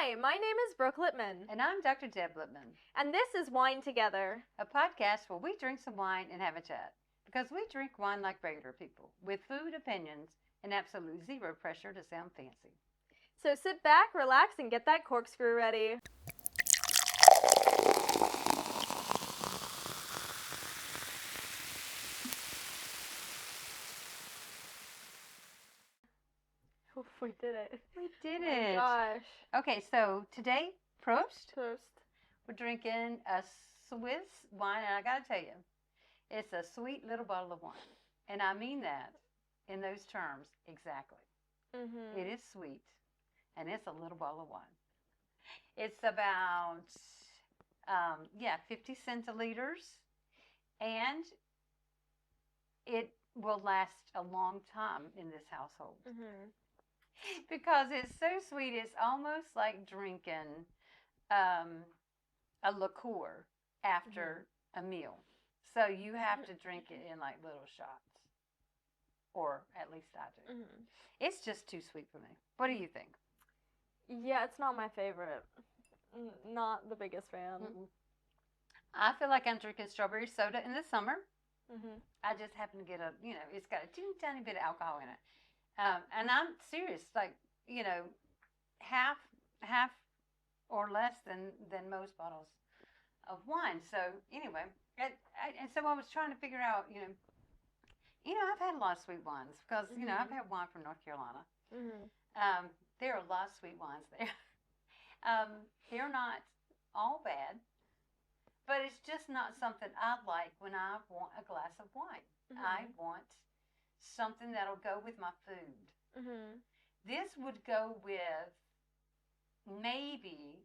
Hi, my name is Brooke Lippman. And I'm Dr. Deb Lippman. And this is Wine Together, a podcast where we drink some wine and have a chat. Because we drink wine like regular people, with food opinions and absolute zero pressure to sound fancy. So sit back, relax, and get that corkscrew ready. Oh, we did it. We did Oh it. my gosh. Okay, so today, Prost. Toast. We're drinking a Swiss wine, and I gotta tell you, it's a sweet little bottle of wine. And I mean that in those terms exactly. Mm-hmm. It is sweet, and it's a little bottle of wine. It's about, 50 centiliters, and it will last a long time in this household. Mm-hmm. Because it's so sweet, it's almost like drinking a liqueur after a meal. So you have to drink it in like little shots, or at least I do. Mm-hmm. It's just too sweet for me. What do you think? Yeah, it's not my favorite. Not the biggest fan. Mm-mm. I feel like I'm drinking strawberry soda in the summer. Mm-hmm. I just happen to get it's got a teeny tiny bit of alcohol in it. And I'm serious, like, half or less than most bottles of wine. So anyway, and so I was trying to figure out, I've had a lot of sweet wines because, I've had wine from North Carolina. Mm-hmm. There are a lot of sweet wines there. They're not all bad, but it's just not something I like when I want a glass of wine. Mm-hmm. I want something that'll go with my food. Mm-hmm. This would go with maybe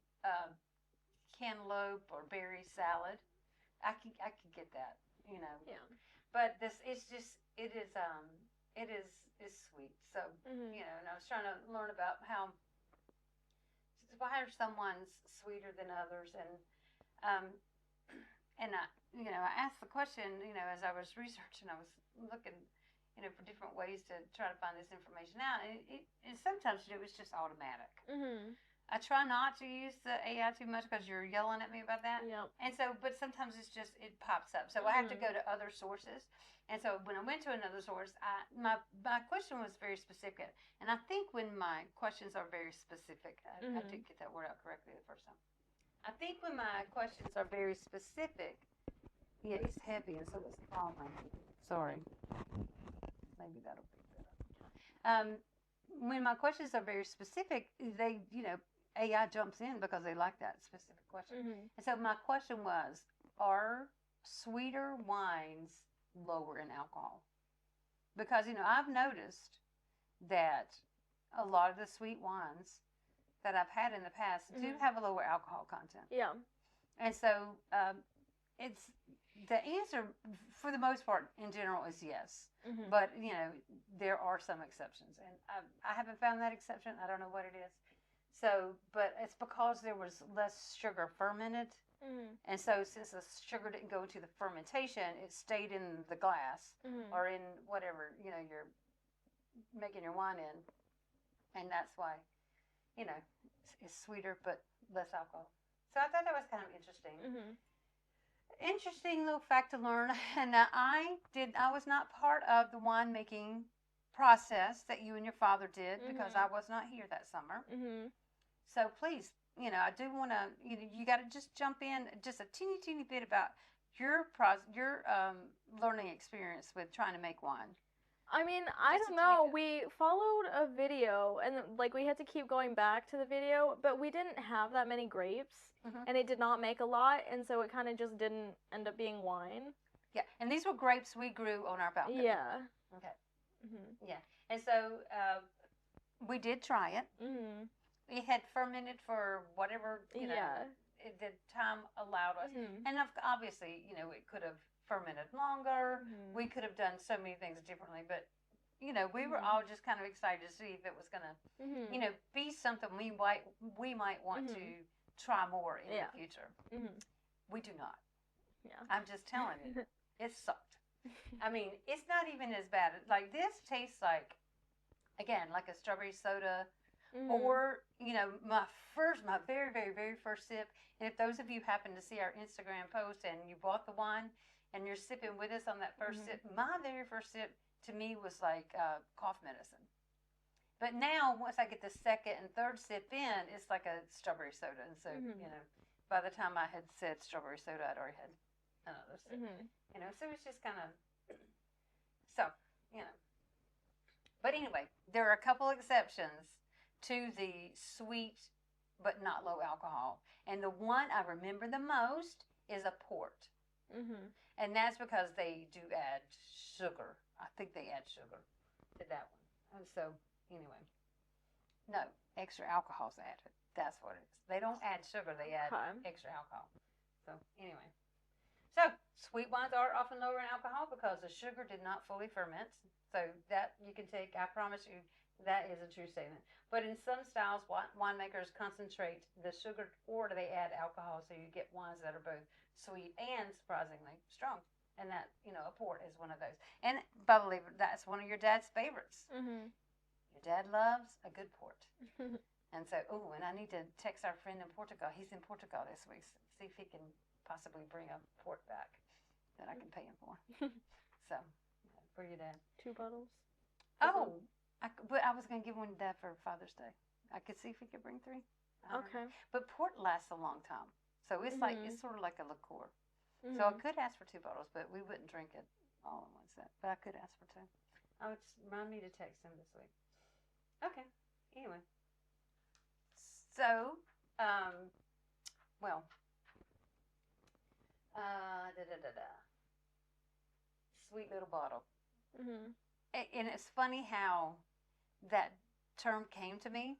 cantaloupe or berry salad. I could get that, Yeah. But it is sweet. So and I was trying to learn about why are some ones sweeter than others, and I asked the question, as I was researching, I was looking, for different ways to try to find this information out, and sometimes it was just automatic. Mm-hmm. I try not to use the AI too much because you're yelling at me about that. Yep. And so, but sometimes it pops up. So I have to go to other sources. And so when I went to another source, my question was very specific. And I think when my questions are very specific, I did get that word out correctly the first time. I think when my questions are very specific, yeah, it's heavy and so it's falling. Sorry. Maybe that'll be better. When my questions are very specific, they, AI jumps in because they like that specific question. Mm-hmm. And so my question was, are sweeter wines lower in alcohol? Because, I've noticed that a lot of the sweet wines that I've had in the past do have a lower alcohol content. Yeah. And so it's the answer, for the most part, in general, is yes. Mm-hmm. But, there are some exceptions. And I haven't found that exception. I don't know what it is. So, but it's because there was less sugar fermented. Mm-hmm. And so since the sugar didn't go into the fermentation, it stayed in the glass or in whatever, you're making your wine in. And that's why, it's sweeter but less alcohol. So I thought that was kind of interesting. Mm-hmm. Interesting little fact to learn. And I was not part of the winemaking process that you and your father did because I was not here that summer. Mm-hmm. So please, I do want to, you got to just jump in just a teeny bit about your learning experience with trying to make wine. I mean, I don't know. We followed a video, and we had to keep going back to the video, but we didn't have that many grapes, and it did not make a lot, and so it kind of just didn't end up being wine. Yeah, and these were grapes we grew on our balcony. Yeah. Okay. Mm-hmm. Yeah, and so we did try it. Mm-hmm. It had fermented for whatever the time allowed us, and obviously, it could have fermented longer. We could have done so many things differently, but we were all just kind of excited to see if it was gonna be something we might want to try more in the future. We do not. Yeah, I'm just telling you, it sucked. I mean, it's not even as bad. Like, this tastes like, again, like a strawberry soda Or, my very, very, very first sip. And if those of you happen to see our Instagram post and you bought the wine and you're sipping with us on that first sip, my very first sip to me was like cough medicine. But now, once I get the second and third sip in, it's like a strawberry soda. And so, by the time I had said strawberry soda, I'd already had another sip. So it's just kind of, But anyway, there are a couple exceptions to the sweet but not low alcohol. And the one I remember the most is a port. And that's because they do add sugar. I think they add sugar to that one. And so, anyway, no, extra alcohol's added. That's what it is. They don't add sugar, they add extra alcohol. So, anyway. So, sweet wines are often lower in alcohol because the sugar did not fully ferment. So, that you can take, I promise you, that is a true statement. But in some styles, winemakers concentrate the sugar or they add alcohol, so you get wines that are both sweet and surprisingly strong. And that, a port is one of those. And I believe that's one of your dad's favorites. Your dad loves a good port. And so, and I need to text our friend in Portugal. He's in Portugal this week. See if he can possibly bring a port back that I can pay him for. So, for your dad. 2 bottles? Oh, but I was going to give one to Dad for Father's Day. I could see if he could bring 3. Okay. But port lasts a long time. So it's it's sort of like a liqueur. So I could ask for 2 bottles, but we wouldn't drink it all in one set. But I could ask for 2. I would just remind me to text him this week. Okay. Anyway. So, sweet little bottle. And it's funny how that term came to me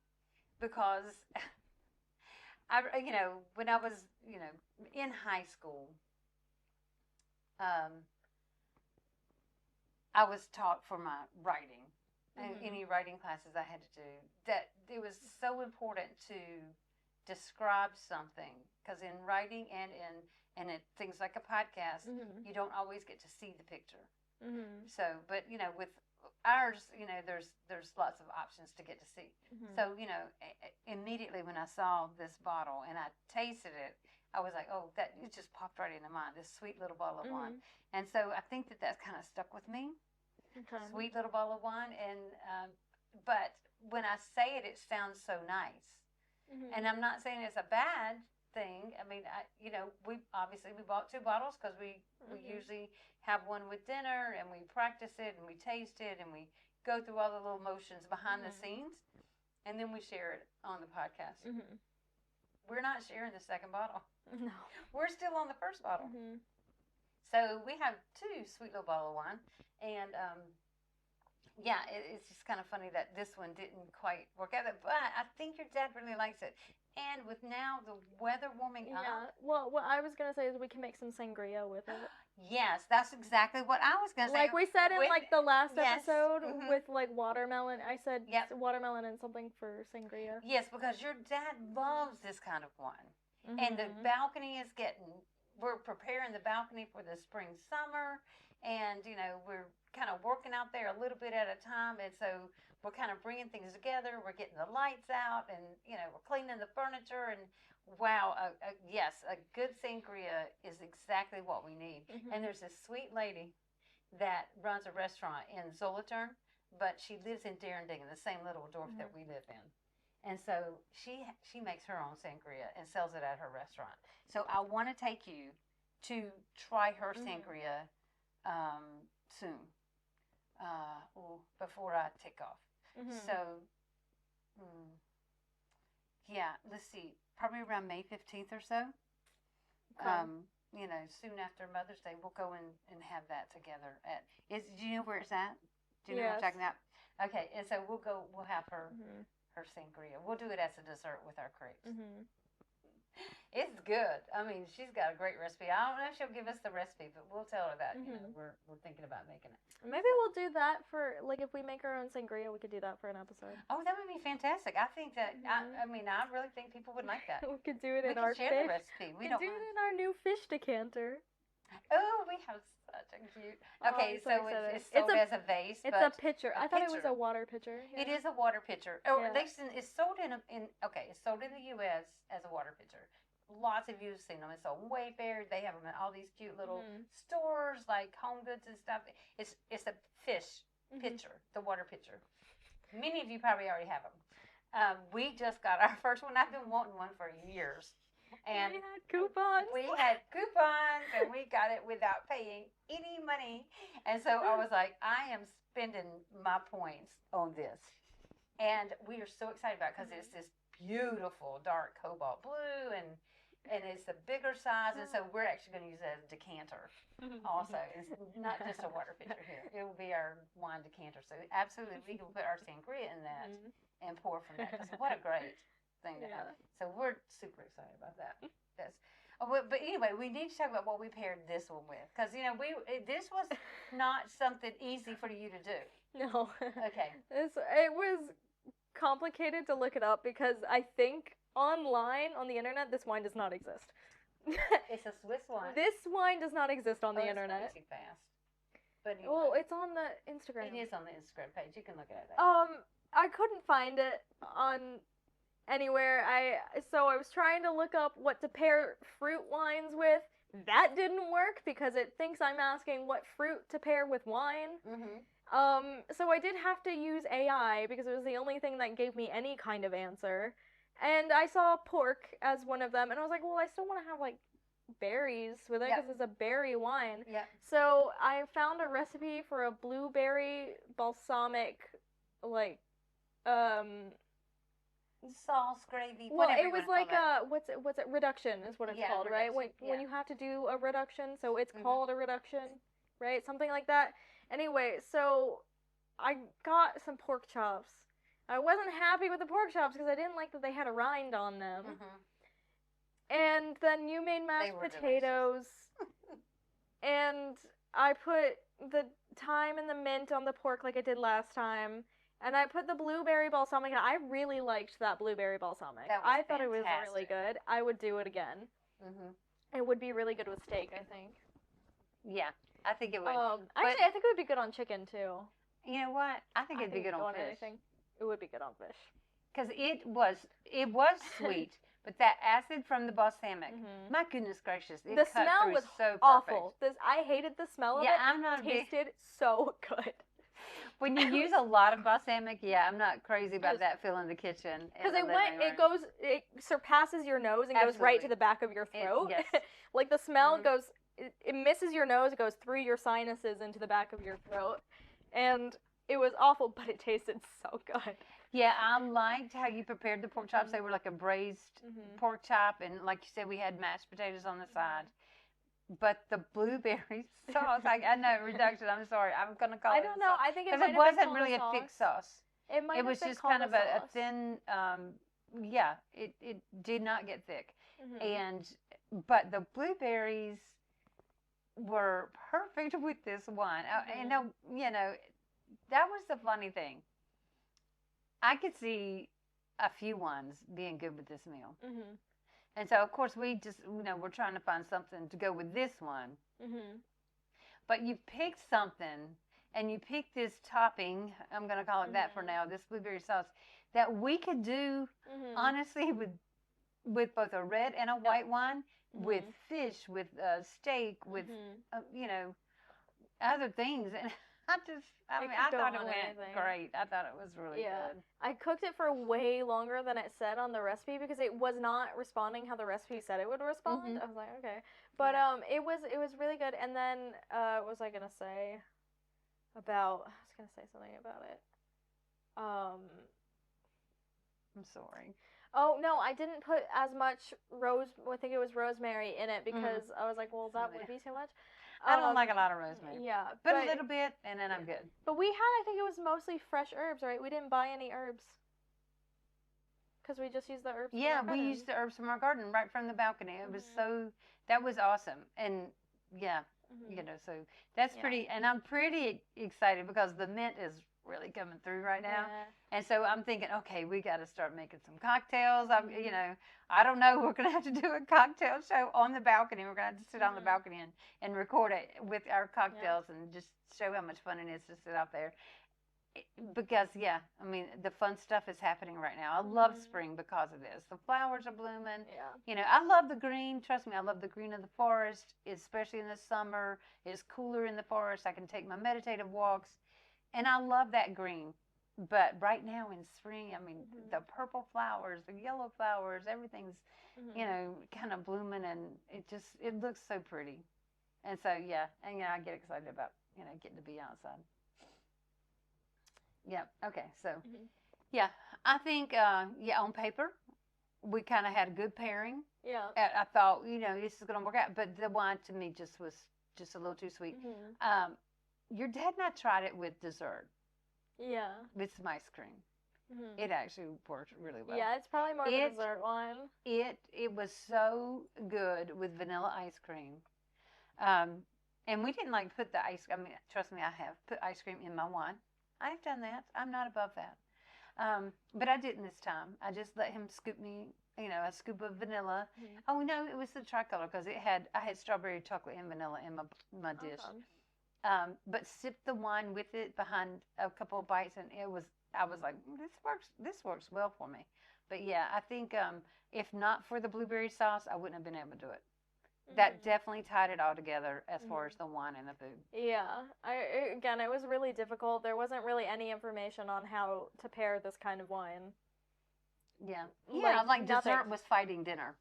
because when I was, in high school, I was taught for my writing, any writing classes I had to do, that it was so important to describe something, because in writing and in things like a podcast, you don't always get to see the picture. So, but with ours, there's lots of options to get to see. So, immediately when I saw this bottle and I tasted it, I was like, oh, that it just popped right into mind. This sweet little bottle of wine. And so I think that's kind of stuck with me. Sweet little bottle of wine, and but when I say it, it sounds so nice. And I'm not saying it's a bad thing. I mean, we bought 2 bottles because we usually have one with dinner, and we practice it, and we taste it, and we go through all the little motions behind the scenes, and then we share it on the podcast. We're not sharing the second bottle. No. We're still on the first bottle. So we have 2 sweet little bottle of wine, and it's just kind of funny that this one didn't quite work out, but I think your dad really likes it. And with now the weather warming up. Well, what I was going to say is we can make some sangria with it. Yes, that's exactly what I was going to say. Like we said in the last episode with watermelon. I said watermelon and something for sangria. Yes, because your dad loves this kind of wine. And the balcony is we're preparing the balcony for the spring, summer. And, we're kind of working out there a little bit at a time. And so we're kind of bringing things together. We're getting the lights out and, we're cleaning the furniture. And wow, yes, a good sangria is exactly what we need. And there's this sweet lady that runs a restaurant in Zolotern, but she lives in Darendingen, the same little dorf that we live in. And so she makes her own sangria and sells it at her restaurant. So I want to take you to try her sangria soon, before I take off. So, let's see, probably around May 15th or so. Okay. Soon after Mother's Day, we'll go and have that together. Do you know where it's at? Do you know where I'm talking about? Okay, and so we'll have her sangria. We'll do it as a dessert with our crepes. It's good. I mean, she's got a great recipe. I don't know if she'll give us the recipe, but we'll tell her that. We're thinking about making it. Maybe we'll do that for if we make our own sangria, we could do that for an episode. Oh, that would be fantastic. I think that I really think people would like that. We could do it in We our could share the recipe. We could do it in our new fish decanter. Oh, we have such a cute. Okay, so so it's sold as a vase. It's a pitcher. I thought it was a water pitcher. Yeah. It is a water pitcher. Or at least it's sold it's sold in the U.S. as a water pitcher. Lots of you have seen them. It's on Wayfair. They have them in all these cute little stores like Home Goods and stuff. It's a fish pitcher, the water pitcher. Many of you probably already have them. We just got our first one. I've been wanting one for years. And we had coupons. And we got it without paying any money. And so I was like, I am spending my points on this. And we are so excited about it because it's this beautiful dark cobalt blue and it's a bigger size. And so we're actually going to use it as a decanter also. It's not just a water pitcher here. It will be our wine decanter. So absolutely, we can put our sangria in that and pour from that. Because what a great thing to have. So we're super excited about that. Yes. But anyway, we need to talk about what we paired this one with, because this was not something easy for you to do. No. Okay. It was complicated to look it up because I think online on the internet this wine does not exist. It's a Swiss wine. This wine does not exist on the internet. Too fast. But anyway, well, it's on the Instagram. It is on the Instagram page. You can look at it. I couldn't find it on anywhere. So I was trying to look up what to pair fruit wines with. That didn't work because it thinks I'm asking what fruit to pair with wine. So I did have to use AI because it was the only thing that gave me any kind of answer. And I saw pork as one of them, and I was like, well, I still want to have like berries with it because it's a berry wine. So I found a recipe for a blueberry balsamic, like sauce gravy. Well, it was like what's it? Reduction is what it's called, right? When you have to do a reduction, so it's called a reduction, right? Something like that. Anyway, so I got some pork chops. I wasn't happy with the pork chops because I didn't like that they had a rind on them. And then you made mashed potatoes, and I put the thyme and the mint on the pork like I did last time. And I put the blueberry balsamic, and I really liked that blueberry balsamic. I thought it was really good. I would do it again. It would be really good with steak, I think. Yeah, I think it would. Actually, I think it would be good on chicken, too. You know what? I think it'd be good on fish. Anything. It would be good on fish. Because it was sweet, but that acid from the balsamic, my goodness gracious, the smell was so awful. I hated the smell of it. It tasted so good. When you use a lot of balsamic, I'm not crazy about that filling the kitchen. Because it surpasses your nose and goes right to the back of your throat. Like the smell goes, it misses your nose, it goes through your sinuses into the back of your throat. And it was awful, but it tasted so good. Yeah, I liked how you prepared the pork chops. They were like a braised pork chop, and like you said, we had mashed potatoes on the side. But the blueberry sauce, I know, reduction, I'm sorry. I'm going to call it I don't know. I think because it wasn't really a thick sauce. It was just kind of a thin, it did not get thick. But the blueberries were perfect with this wine. And, you know, that was the funny thing. I could see a few ones being good with this meal. And so, of course, we just, we're trying to find something to go with this one. But you picked something, and you picked this topping, I'm going to call it that for now, this blueberry sauce, that we could do, honestly, with both a red and a white wine, with fish, with steak, with, other things. And I thought it went great. I thought it was really good. I cooked it for way longer than it said on the recipe because it was not responding how the recipe said it would respond. I was like, okay. But it was really good. And then what was I gonna say about? I was gonna say something about it. I'm sorry. Oh no, I didn't put as much I think it was rosemary in it because I was like, well, that would be too much. I don't like a lot of rosemary. Yeah. But a little bit, and then I'm good. But we had, I think it was mostly fresh herbs, right? We didn't buy any herbs. Because we just used the herbs from our garden. We used the herbs from our garden right from the balcony. It was that was awesome. And, so that's pretty, and I'm pretty excited because the mint is really coming through right now. Yeah. And so I'm thinking, okay, we got to start making some cocktails. You know, I don't know. We're going to have to do a cocktail show on the balcony. We're going to have to sit on the balcony and record it with our cocktails and just show how much fun it is to sit out there. Because, yeah, I mean, the fun stuff is happening right now. I love spring because of this. The flowers are blooming. Yeah. You know, I love the green. Trust me, I love the green of the forest, especially in the summer. It's cooler in the forest. I can take my meditative walks. And I love that green. But right now in spring, I mean, the purple flowers, the yellow flowers, everything's, you know, kind of blooming. And it looks so pretty. And so, yeah, and I get excited about, you know, getting to be outside. Yeah. Okay. So, yeah, I think, yeah, on paper, we kind of had a good pairing. Yeah. I thought, you know, this is going to work out, but the wine to me was just a little too sweet. Your dad and I tried it with dessert. Yeah. With some ice cream. It actually worked really well. Yeah, it's probably more of a dessert wine. It was so good with vanilla ice cream. And we didn't like put the ice. I mean, trust me, I have put ice cream in my wine. I've done that. I'm not above that. But I didn't this time. I just let him scoop me, you know, a scoop of vanilla. Oh no, it was the tricolor because I had strawberry, chocolate, and vanilla in my dish. But sipped the wine with it behind a couple of bites, and I was like, this works well for me. But yeah, I think if not for the blueberry sauce, I wouldn't have been able to do it. That definitely tied it all together as far as the wine and the food. Yeah. Again, it was really difficult. There wasn't really any information on how to pair this kind of wine. Yeah. Yeah, like dessert was fighting dinner.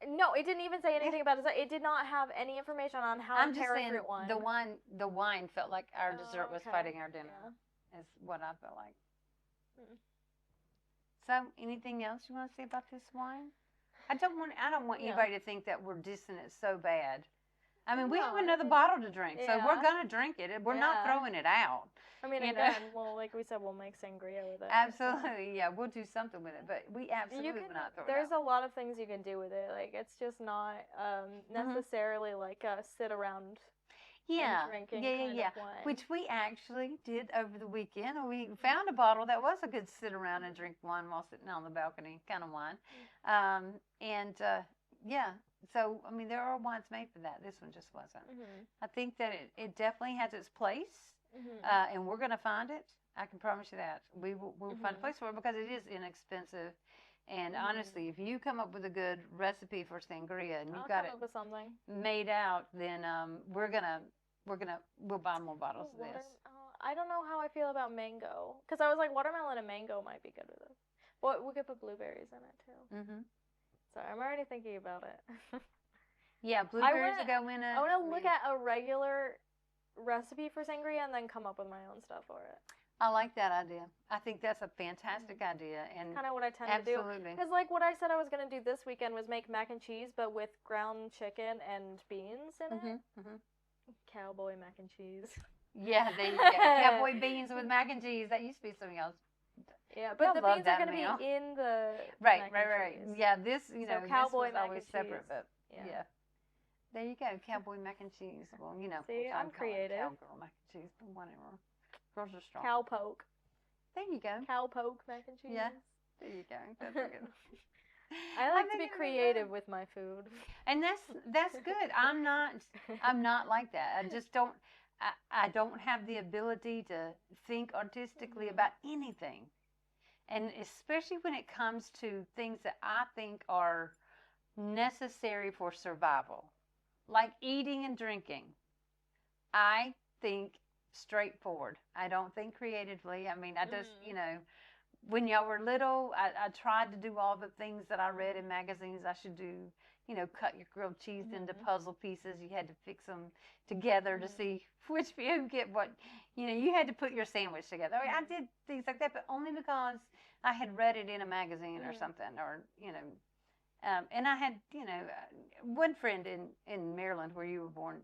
No, it didn't even say anything about dessert. It did not have any information on how to pair a fruit wine. The wine felt like our dessert was fighting our dinner. Yeah. Is what I felt like. So, anything else you want to say about this wine? I don't want anybody to think that we're dissing it so bad. I mean, we have another bottle to drink, so we're gonna drink it. We're not throwing it out. I mean, again, well, like we said, we'll make sangria with it. Absolutely, yeah, we'll do something with it, but we absolutely will not throw it out. There's a lot of things you can do with it. Like, it's just not necessarily like a sit around. Drinking kind of wine. Which we actually did over the weekend. We found a bottle that was a good sit around and drink wine while sitting on the balcony kind of wine. So, I mean, there are wines made for that. This one just wasn't. I think that it definitely has its place, and we're going to find it. I can promise you that. We'll find a place for it because it is inexpensive. And honestly, if you come up with a good recipe for sangria and you've got it made out, then we'll buy more bottles of this. I don't know how I feel about mango, because I was like, watermelon and mango might be good with this. Well, we could put blueberries in it too. So I'm already thinking about it. Yeah, blueberries will go in it. I want to look at a regular recipe for sangria and then come up with my own stuff for it. I like that idea. I think that's a fantastic idea. And kind of what I tend to do. Because like what I said I was going to do this weekend was make mac and cheese, but with ground chicken and beans in it. Cowboy mac and cheese. Yeah, there you go. Cowboy beans with mac and cheese. That used to be something else. Yeah, but the beans are going to be in the right. Yeah, this, you know, cowboy this was always separate, but yeah. There you go, cowboy mac and cheese. Well, you know, see, I'm creative. Cowgirl mac and cheese, but whatever. Girls are strong. Cowpoke. There you go. Cowpoke mac and cheese. Yeah. There you go. That's good. I like to be creative with my food. And that's good. I'm not like that. I just don't I don't have the ability to think artistically about anything. And especially when it comes to things that I think are necessary for survival, like eating and drinking. I think straightforward. I don't think creatively. I mean, I just, you know, when y'all were little, I tried to do all the things that I read in magazines I should do. You know, cut your grilled cheese into puzzle pieces. You had to fix them together to see which you get what. You know, you had to put your sandwich together. I mean, I did things like that, but only because I had read it in a magazine or something, or, you know. And I had, you know, one friend in Maryland where you were born,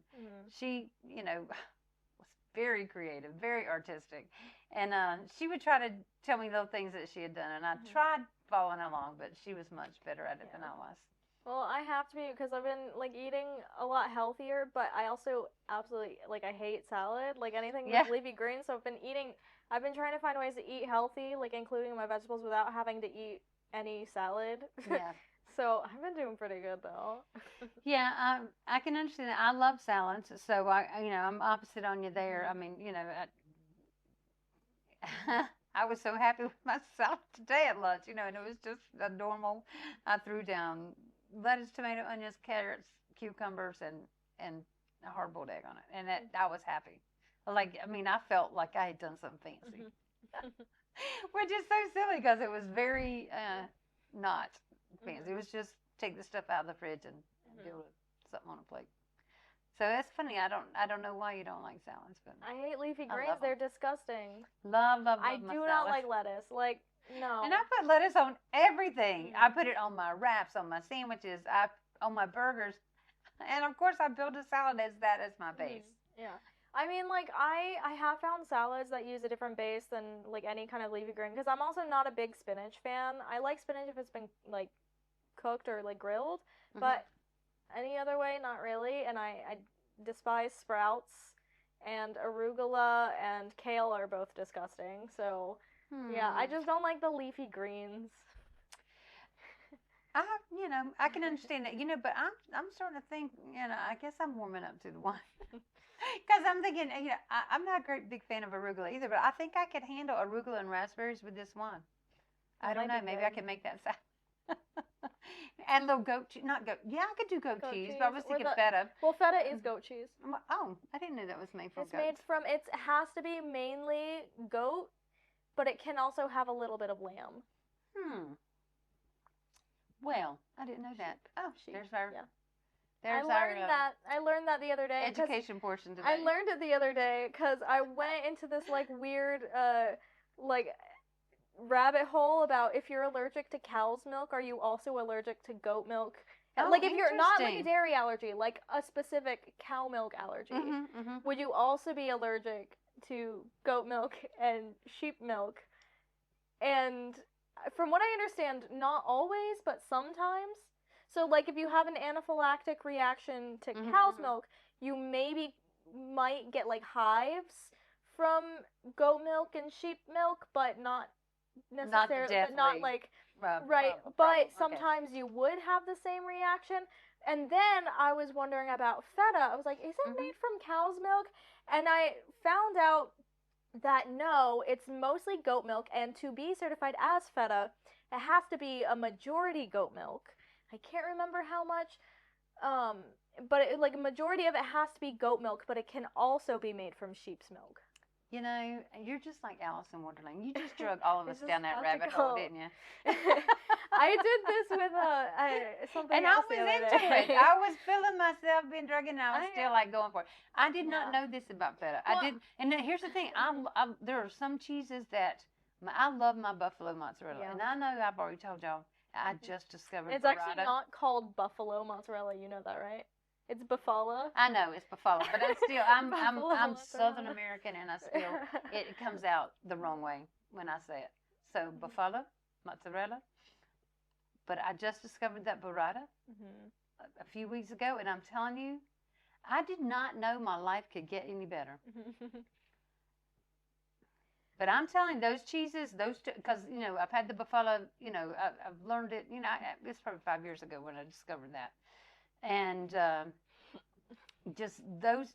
she, you know, was very creative, very artistic. And she would try to tell me little things that she had done. And I tried following along, but she was much better at it than I was. Well, I have to be because I've been like eating a lot healthier, but I also absolutely like I hate salad, like anything Yeah. with leafy greens. So I've been trying to find ways to eat healthy, like including my vegetables without having to eat any salad. Yeah. So I've been doing pretty good though. Yeah, I can understand that. I love salads, so I'm opposite on you there. I Mhm. mean, I was so happy with my salad today at lunch, and it was just a normal. I threw down lettuce, tomato, onions, carrots, cucumbers, and a hard-boiled egg on it, and I was happy. Like, I mean, I felt like I had done something fancy, which is so silly because it was very not fancy. It was just take the stuff out of the fridge and do something on a plate. So that's funny. I don't know why you don't like salads, but I hate leafy I greens. love them. They're disgusting. Love I my do not salad. like lettuce. Like, no. And I put lettuce on everything. Mhm. I put it on my wraps, on my sandwiches, on my burgers, and of course I build a salad as that as my base. Yeah. I mean, like I have found salads that use a different base than like any kind of leafy green because I'm also not a big spinach fan. I like spinach if it's been like cooked or like grilled, but any other way, not really. And I despise sprouts and arugula and kale are both disgusting. So yeah, I just don't like the leafy greens. I can understand that, but I'm starting to think, I guess I'm warming up to the one. Because I'm thinking, I'm not a great big fan of arugula either, but I think I could handle arugula and raspberries with this one. I don't know. Maybe I can make that salad. And little goat cheese, not goat. Yeah, I could do goat cheese, but I was thinking feta. Well, feta is goat cheese. Oh, I didn't know that was made from It's goats. made from. It has to be mainly goat, but it can also have a little bit of lamb. Well, I didn't know that. Oh, there's our. Yeah. There's I learned that the other day. Education portion today. I learned it the other day because I went into this like weird like rabbit hole about if you're allergic to cow's milk, are you also allergic to goat milk? Oh, like if you're not like a dairy allergy, like a specific cow milk allergy, would you also be allergic to goat milk and sheep milk? And from what I understand, not always, but sometimes. So, like, if you have an anaphylactic reaction to cow's milk, you maybe might get like hives from goat milk and sheep milk, but not necessarily, but not like right. But sometimes you would have the same reaction. And then I was wondering about feta. I was like, is it made from cow's milk? And I found out that no, it's mostly goat milk, and to be certified as feta, it has to be a majority goat milk. I can't remember how much, but like a majority of it has to be goat milk, but it can also be made from sheep's milk. You're just like Alice in Wonderland. You just drug all of us down that rabbit hole, didn't you? I did this with something and else I was the other into day. it. I was feeling myself being drugged, and I was still like going for it. I did not know this about feta. I did, and then here's the thing: there are some cheeses that I love my buffalo mozzarella, and I know I've already told y'all. I just discovered it's actually not called buffalo mozzarella. You know that, right? It's Buffalo. I know it's Buffalo, but it's still I'm Southern American, and it comes out the wrong way when I say it. So Buffalo mozzarella. But I just discovered that burrata a few weeks ago, and I'm telling you, I did not know my life could get any better. But I'm telling you, those cheeses, because I've had the Buffalo, I've learned it. It's probably 5 years ago when I discovered that. And just those,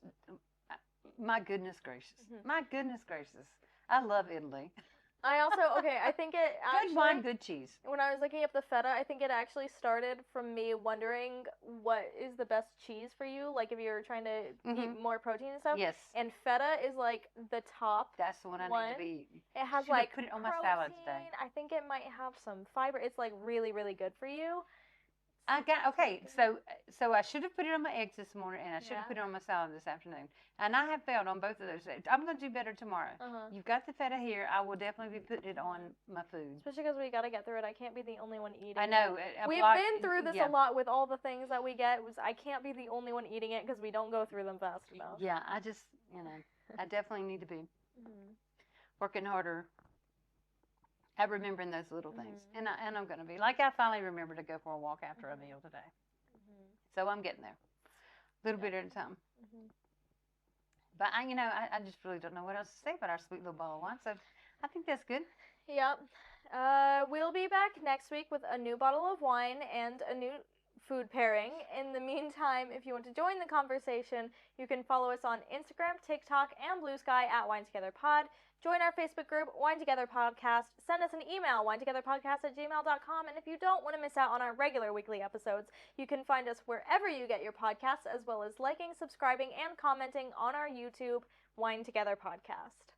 my goodness gracious. My goodness gracious. I love Italy. I also, I think it actually... Good wine, good cheese. When I was looking up the feta, I think it actually started from me wondering what is the best cheese for you, like if you're trying to eat more protein and stuff. Yes. And feta is like the top That's the one I need to be eating. It has Should like put it on protein. my salad today. I think it might have some fiber. It's like really, really good for you. So I should have put it on my eggs this morning, and I should have put it on my salad this afternoon. And I have failed on both of those. I'm going to do better tomorrow. You've got the feta here. I will definitely be putting it on my food. Especially because we got to get through it. I can't be the only one eating I know. We've been through this a lot with all the things that we get. I can't be the only one eating it because we don't go through them fast enough. Yeah, I just, I definitely need to be working harder at remembering those little things. And I'm going to be. Like, I finally remember to go for a walk after a meal today. So I'm getting there. A little bit at a time. But, I just really don't know what else to say about our sweet little bottle of wine. So I think that's good. Yep. We'll be back next week with a new bottle of wine and a new food pairing. In the meantime, if you want to join the conversation, you can follow us on Instagram, TikTok, and Blue Sky at Wine Together Pod. Join our Facebook group, Wine Together Podcast. Send us an email, winetogetherpodcast@gmail.com. And if you don't want to miss out on our regular weekly episodes, you can find us wherever you get your podcasts, as well as liking, subscribing, and commenting on our YouTube, Wine Together Podcast.